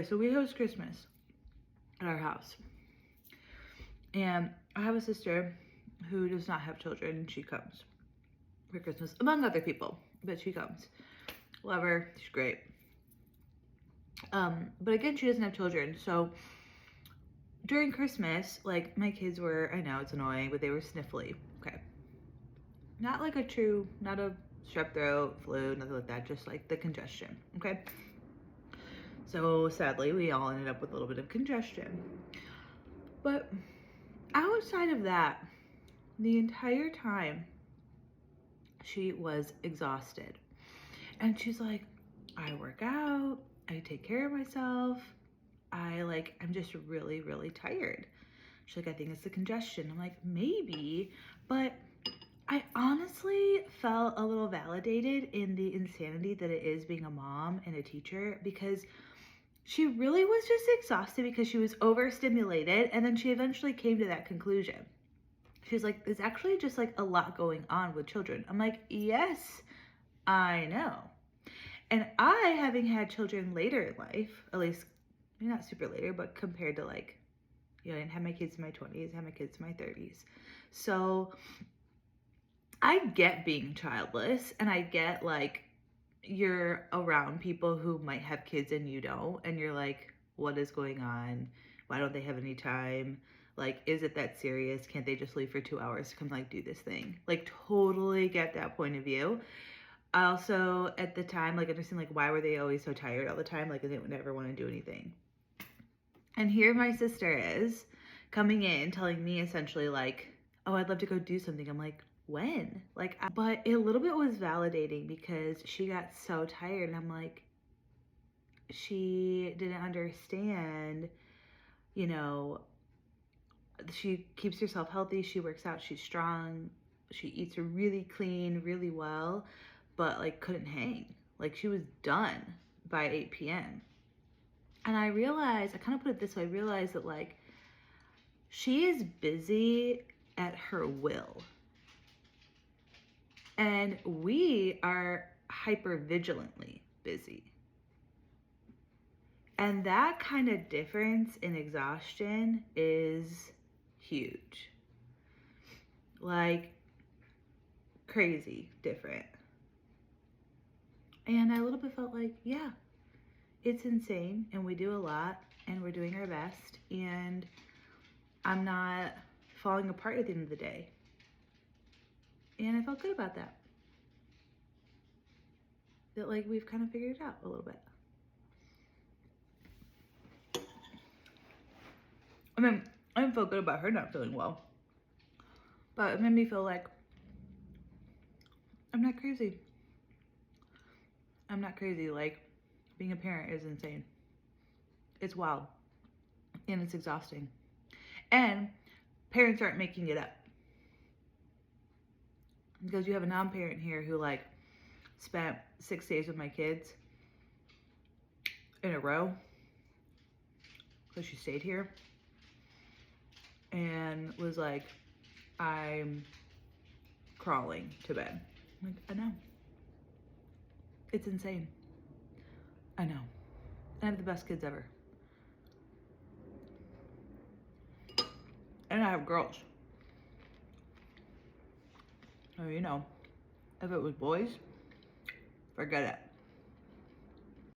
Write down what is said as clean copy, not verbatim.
So we host Christmas at our house. And I have a sister who does not have children, and she comes for Christmas, among other people, but she comes. Love her, she's great. But again, she doesn't have children, so during Christmas, like, my kids were, I know it's annoying, but they were sniffly. Okay. Not like not a strep throat, flu, nothing like that, just like the congestion. Okay. So sadly, we all ended up with a little bit of congestion. But outside of that, the entire time, she was exhausted. And she's like, I work out, I take care of myself, I'm just really, really tired. She's like, I think it's the congestion. I'm like, maybe, but I honestly felt a little validated in the insanity that it is being a mom and a teacher, because she really was just exhausted because she was overstimulated, and then she eventually came to that conclusion. She's like, there's actually just like a lot going on with children. I'm like, yes, I know. And I, having had children later in life, at least not super later, but compared to I didn't have my kids in my 20s, I had my kids in my 30s. So I get being childless, and I get you're around people who might have kids and you don't, and you're like, what is going on? Why don't they have any time? Is it that serious? Can't they just leave for 2 hours to come do this thing? Totally get that point of view. I also, at the time, understand why were they always so tired all the time? They would never want to do anything. And here my sister is coming in telling me essentially oh, I'd love to go do something. I'm like, when? But a little bit was validating because she got so tired, and I'm like, she didn't understand, she keeps herself healthy, she works out, she's strong, she eats really clean, really well, but couldn't hang. She was done by 8 p.m. And I realized, I kind of put it this way, I realized that she is busy at her will. And we are hyper vigilantly busy. And that kind of difference in exhaustion is huge. Crazy different. And I a little bit felt yeah, it's insane, and we do a lot, and we're doing our best, and I'm not falling apart at the end of the day. And I felt good about that. That we've kind of figured it out a little bit. I mean, I didn't feel good about her not feeling well, but it made me feel like I'm not crazy. I'm not crazy. Being a parent is insane. It's wild. And it's exhausting. And parents aren't making it up. Because you have a non-parent here who spent 6 days with my kids in a row. So she stayed here and was like, I'm crawling to bed. I'm like, I know. It's insane. I know. I have the best kids ever. And I have girls. So, if it was boys, forget it.